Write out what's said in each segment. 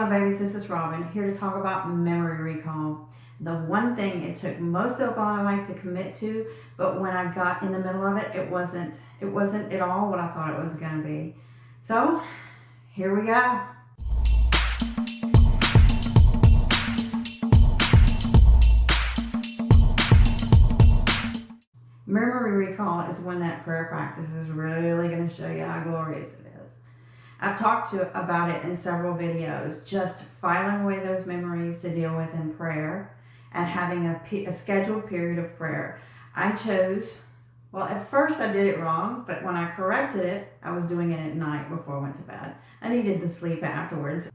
my babies, this is Robyn, here to talk about memory recall. The one thing it took most of my life to commit to, but when I got in the middle of it, it wasn't at all what I thought it was going to be. So, here we go. Memory recall is when that prayer practice is really going to show you how glorious it is. I've talked about it in several videos, just filing away those memories to deal with in prayer and having a scheduled period of prayer. I chose, well, at first I did it wrong, but when I corrected it, I was doing it at night before I went to bed. I needed the sleep afterwards.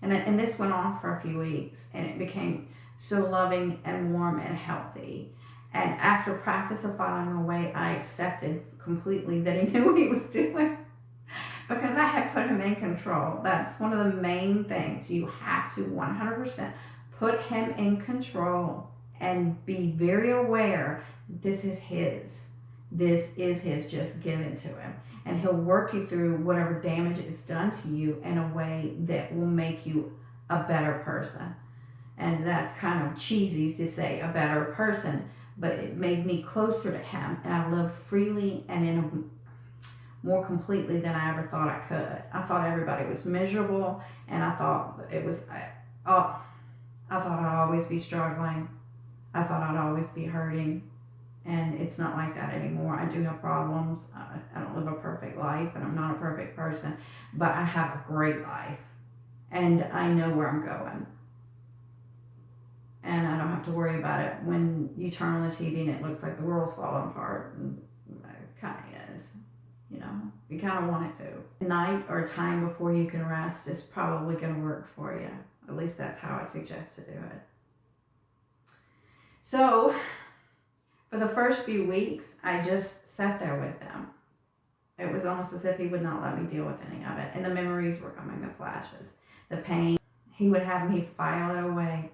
And this went on for a few weeks, and it became so loving and warm and healthy. And after practice of filing away, I accepted completely that he knew what he was doing because I had put him in control. That's one of the main things. You have to 100% put him in control and be very aware this is his. This is his, just give it to him. And he'll work you through whatever damage it's done to you in a way that will make you a better person. And that's kind of cheesy to say a better person, but it made me closer to him, and I lived freely and in a more completely than I ever thought I could. I thought everybody was miserable, and I thought it was, I thought I'd always be struggling. I thought I'd always be hurting, and it's not like that anymore. I do have problems. I don't live a perfect life, and I'm not a perfect person, but I have a great life, and I know where I'm going. And I don't have to worry about it when you turn on the TV and it looks like the world's falling apart. And it kind of is, you know. You kind of want it to. Night or time before you can rest is probably going to work for you. At least that's how I suggest to do it. So, for the first few weeks, I just sat there with them. It was almost as if he would not let me deal with any of it. And the memories were coming, the flashes, the pain. He would have me file it away.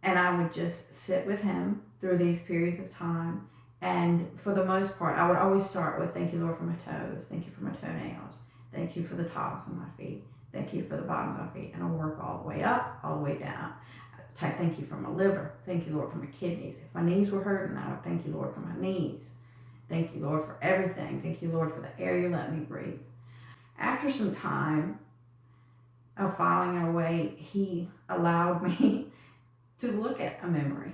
And I would just sit with him through these periods of time. And for the most part, I would always start with, thank you, Lord, for my toes. Thank you for my toenails. Thank you for the tops of my feet. Thank you for the bottoms of my feet. And I'll work all the way up, all the way down. Thank you for my liver. Thank you, Lord, for my kidneys. If my knees were hurting, I would thank you, Lord, for my knees. Thank you, Lord, for everything. Thank you, Lord, for the air you let me breathe. After some time of filing it away, he allowed me to look at a memory.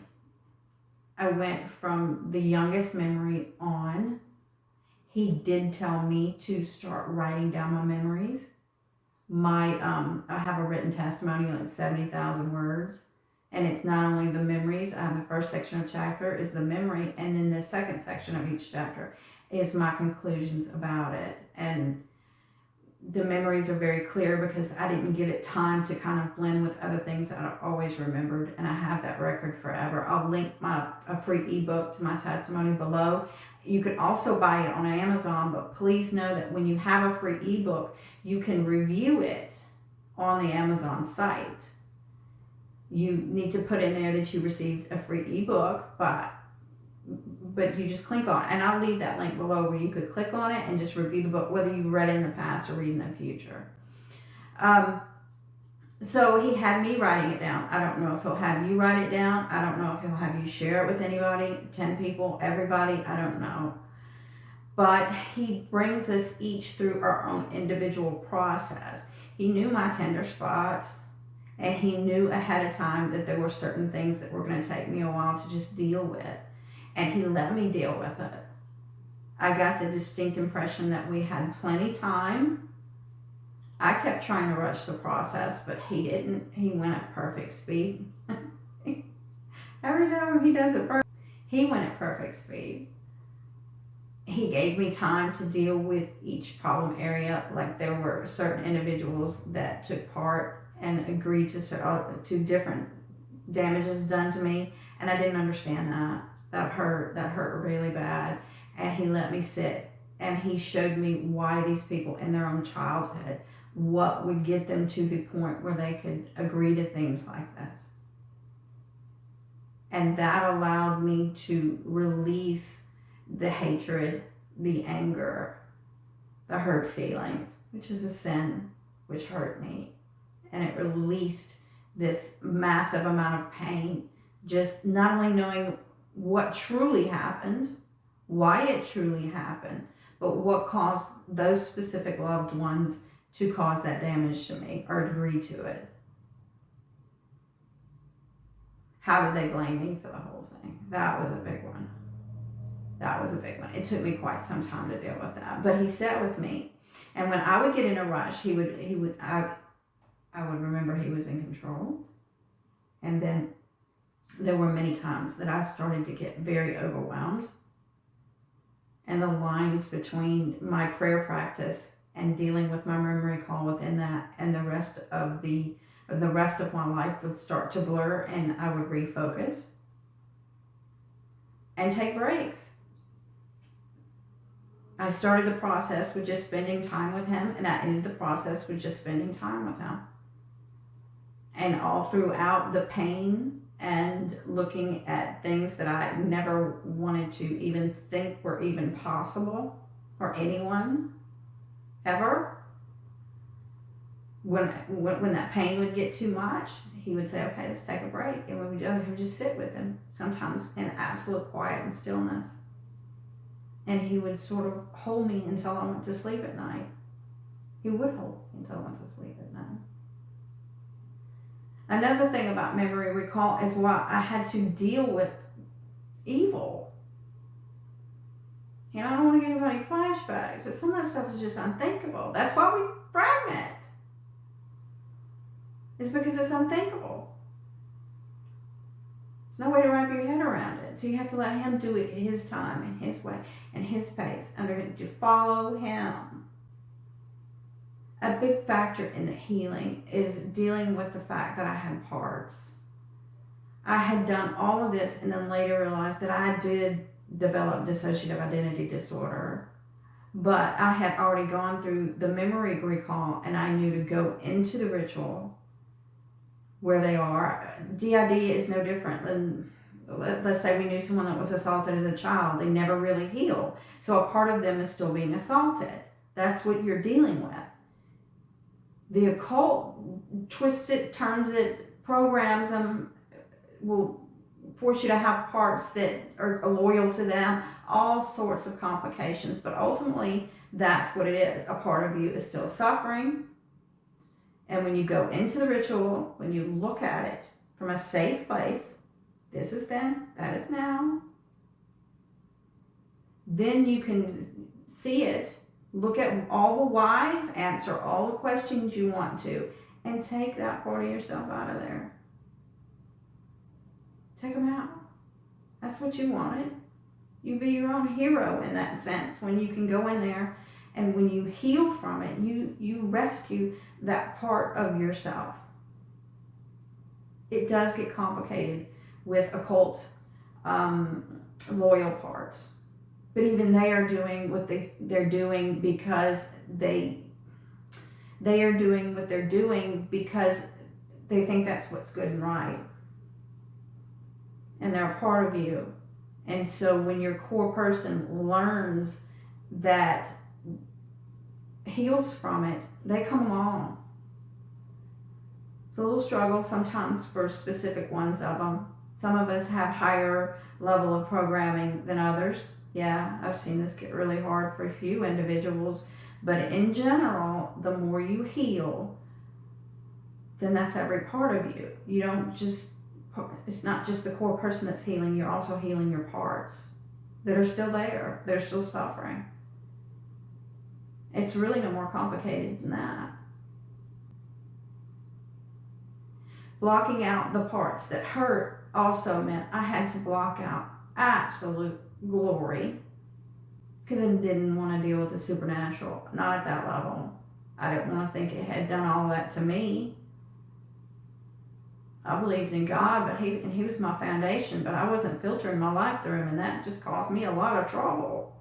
I went from the youngest memory on. He did tell me to start writing down my memories. I have a written testimony, like 70,000 words. And it's not only the memories. The first section of the chapter is the memory. And then the second section of each chapter is my conclusions about it. And the memories are very clear because I didn't give it time to kind of blend with other things that I always remembered, and I have that record forever. I'll link a free ebook to my testimony below. You could also buy it on Amazon, but please know that when you have a free ebook, you can review it on the Amazon site. You need to put in there that you received a free ebook, but you just click on it. And I'll leave that link below where you could click on it and just review the book, whether you've read it in the past or read in the future. So he had me writing it down. I don't know if he'll have you write it down. I don't know if he'll have you share it with anybody, 10 people, everybody. I don't know. But he brings us each through our own individual process. He knew my tender spots, and he knew ahead of time that there were certain things that were going to take me a while to just deal with. And he let me deal with it. I got the distinct impression that we had plenty time. I kept trying to rush the process, but he didn't. He went at perfect speed. Every time he does it perfect, he went at perfect speed. He gave me time to deal with each problem area. Like there were certain individuals that took part and agreed to different damages done to me, and I didn't understand that. That hurt really bad. And he let me sit, and he showed me why these people in their own childhood, what would get them to the point where they could agree to things like this. And that allowed me to release the hatred, the anger, the hurt feelings, which is a sin, which hurt me. and it released this massive amount of pain. Just not only knowing what truly happened, why it truly happened, but what caused those specific loved ones to cause that damage to me or agree to it. How did they blame me for the whole thing? That was a big one. That was a big one. It took me quite some time to deal with that. But he sat with me. And when I would get in a rush, I would remember he was in control. And then there were many times that I started to get very overwhelmed. And the lines between my prayer practice and dealing with my memory call within that and the rest of my life would start to blur, and I would refocus and take breaks. I started the process with just spending time with him, and I ended the process with just spending time with him. And all throughout the pain and looking at things that I never wanted to even think were even possible for anyone ever, when that pain would get too much, he would say, okay, let's take a break. And we would just sit with him, sometimes in absolute quiet and stillness. And he would sort of hold me until I went to sleep at night. He would hold me until I went to sleep at night. Another thing about memory recall is why I had to deal with evil. I don't want to give anybody flashbacks, but some of that stuff is just unthinkable. That's why we fragment. It's because it's unthinkable. There's no way to wrap your head around it. So you have to let him do it at his time, in his way, in his pace. To follow him. A big factor in the healing is dealing with the fact that I had parts. I had done all of this and then later realized that I did develop dissociative identity disorder. But I had already gone through the memory recall, and I knew to go into the ritual where they are. DID is no different than, let's say we knew someone that was assaulted as a child. They never really heal. So a part of them is still being assaulted. That's what you're dealing with. The occult twists it, turns it, programs them, will force you to have parts that are loyal to them, all sorts of complications. But ultimately, that's what it is. A part of you is still suffering. And when you go into the ritual, when you look at it from a safe place, this is then, that is now, then you can see it, look at all the whys, answer all the questions you want to, and take that part of yourself out of there. Take them out. That's what you wanted. You be your own hero in that sense, when you can go in there and when you heal from it, you rescue that part of yourself. It does get complicated with occult loyal parts. But even they are doing what they're doing because they are doing what they're doing because they think that's what's good and right. And they're a part of you. And so when your core person learns that, heals from it, they come along. It's a little struggle sometimes for specific ones of them. Some of us have higher level of programming than others. Yeah, I've seen this get really hard for a few individuals. But in general, the more you heal, then that's every part of you. You don't just, it's not just the core person that's healing, you're also healing your parts that are still there. They're still suffering. It's really no more complicated than that. Blocking out the parts that hurt also meant I had to block out absolute glory because I didn't want to deal with the supernatural. Not at that level. I didn't want to think it had done all that to me. I believed in God, but he was my foundation, but I wasn't filtering my life through him, and that just caused me a lot of trouble.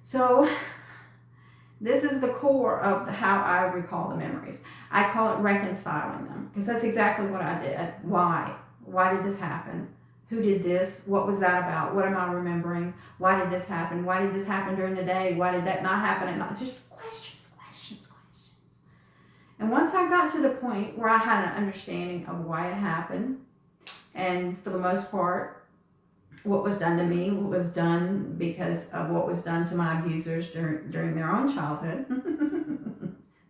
So this is the core of how I recall the memories. I call it reconciling them because that's exactly what I did. Why? Why did this happen? Who did this? What was that about? What am I remembering? Why did this happen? Why did this happen during the day? Why did that not happen at night? Just questions. And once I got to the point where I had an understanding of why it happened, and for the most part, what was done to me was done because of what was done to my abusers during their own childhood,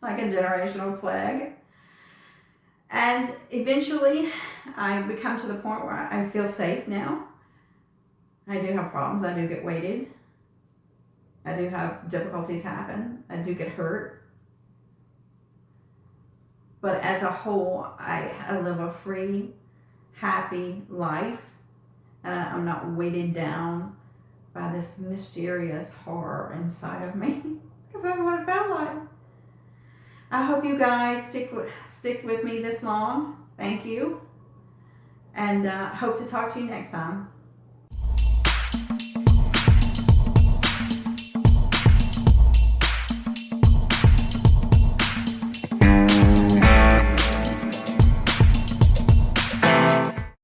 like a generational plague. And eventually, I become to the point where I feel safe now. I do have problems. I do get weighted. I do have difficulties happen. I do get hurt. But as a whole, I live a free, happy life. And I'm not weighted down by this mysterious horror inside of me. Because that's what it felt like. I hope you guys stick with me this long. Thank you. And hope to talk to you next time.